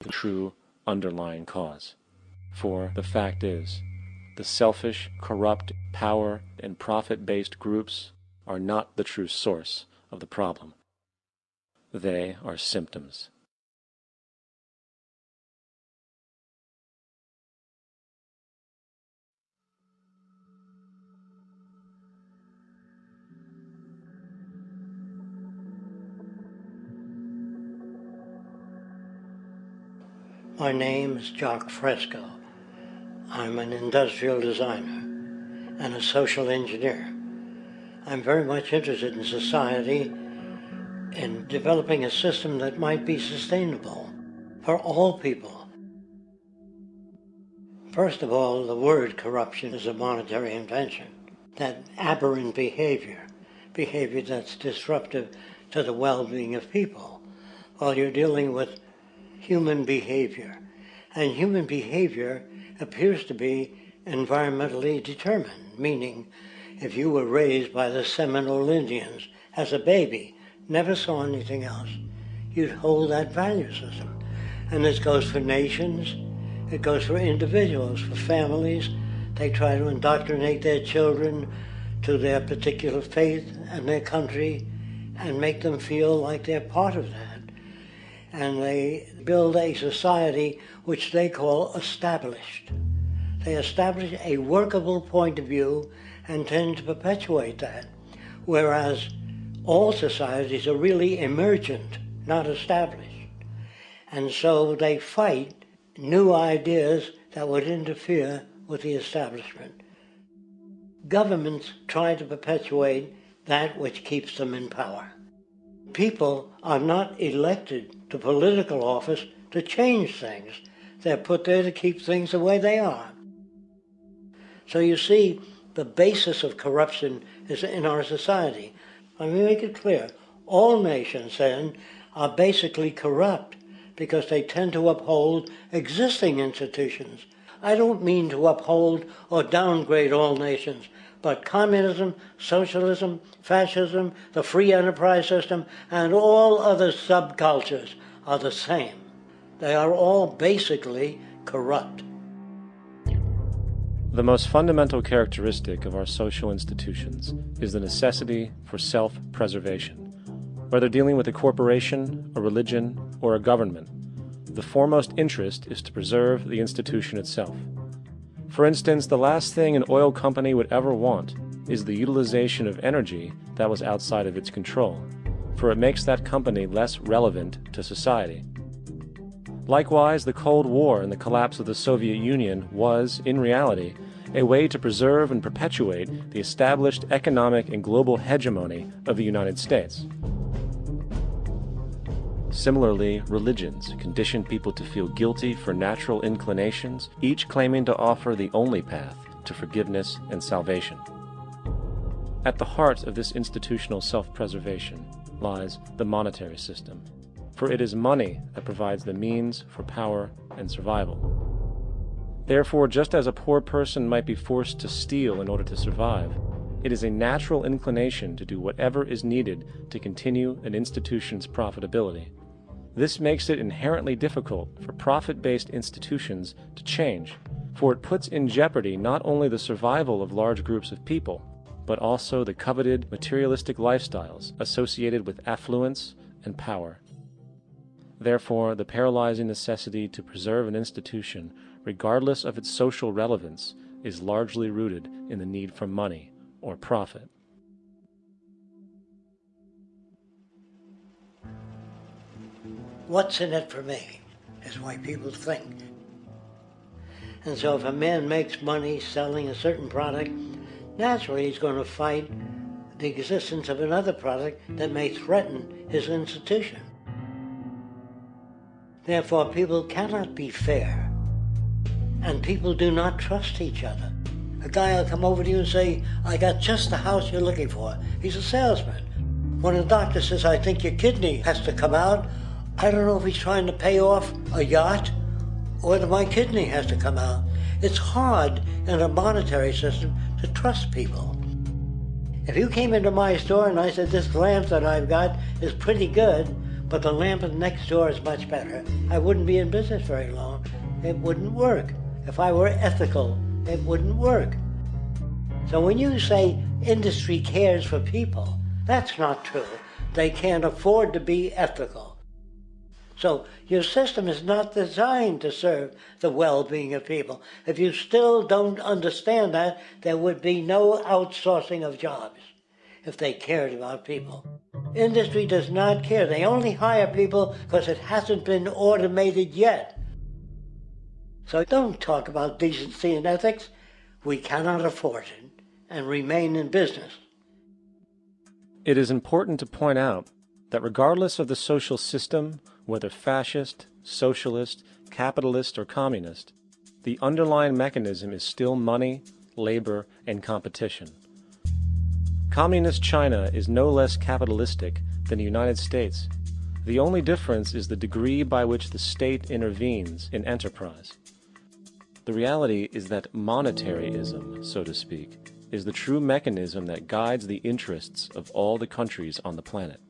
the true underlying cause. For the fact is, the selfish, corrupt, power and profit-based groups are not the true source of the problem. They are symptoms. My name is Jock Fresco. I'm an industrial designer and a social engineer. I'm very much interested in society, in developing a system that might be sustainable for all people. First of all, the word corruption is a monetary invention. That aberrant behavior that's disruptive to the well-being of people, while you're dealing with human behavior. And human behavior appears to be environmentally determined, meaning if you were raised by the Seminole Indians as a baby, never saw anything else, you'd hold that value system. And this goes for nations, it goes for individuals, for families. They try to indoctrinate their children to their particular faith and their country and make them feel like they're part of that. And they build a society which they call established. They establish a workable point of view and tend to perpetuate that, whereas all societies are really emergent, not established. And so they fight new ideas that would interfere with the establishment. Governments try to perpetuate that which keeps them in power. People are not elected to political office to change things. They're put there to keep things the way they are. So you see, the basis of corruption is in our society. Let me make it clear. All nations, then, are basically corrupt because they tend to uphold existing institutions. I don't mean to uphold or downgrade all nations, but communism, socialism, fascism, the free enterprise system, and all other subcultures are the same. They are all basically corrupt. The most fundamental characteristic of our social institutions is the necessity for self-preservation. Whether dealing with a corporation, a religion, or a government, the foremost interest is to preserve the institution itself. For instance, the last thing an oil company would ever want is the utilization of energy that was outside of its control, for it makes that company less relevant to society. Likewise, the Cold War and the collapse of the Soviet Union was, in reality, a way to preserve and perpetuate the established economic and global hegemony of the United States. Similarly, religions condition people to feel guilty for natural inclinations, each claiming to offer the only path to forgiveness and salvation. At the heart of this institutional self-preservation lies the monetary system, for it is money that provides the means for power and survival. Therefore, just as a poor person might be forced to steal in order to survive, it is a natural inclination to do whatever is needed to continue an institution's profitability. This makes it inherently difficult for profit-based institutions to change, for it puts in jeopardy not only the survival of large groups of people, but also the coveted materialistic lifestyles associated with affluence and power. Therefore, the paralyzing necessity to preserve an institution, regardless of its social relevance, is largely rooted in the need for money or profit. What's in it for me is why people think. And so if a man makes money selling a certain product, naturally he's going to fight the existence of another product that may threaten his institution. Therefore, people cannot be fair, and people do not trust each other. A guy will come over to you and say, I got just the house you're looking for. He's a salesman. When a doctor says, I think your kidney has to come out, I don't know if he's trying to pay off a yacht or whether my kidney has to come out. It's hard in a monetary system to trust people. If you came into my store and I said, this lamp that I've got is pretty good, but the lamp next door is much better, I wouldn't be in business very long. It wouldn't work. If I were ethical, it wouldn't work. So when you say industry cares for people, that's not true. They can't afford to be ethical. So your system is not designed to serve the well-being of people. If you still don't understand that, there would be no outsourcing of jobs if they cared about people. Industry does not care. They only hire people because it hasn't been automated yet. So don't talk about decency and ethics. We cannot afford it and remain in business. It is important to point out that regardless of the social system, whether fascist, socialist, capitalist, or communist, the underlying mechanism is still money, labor, and competition. Communist China is no less capitalistic than the United States. The only difference is the degree by which the state intervenes in enterprise. The reality is that monetaryism, so to speak, is the true mechanism that guides the interests of all the countries on the planet.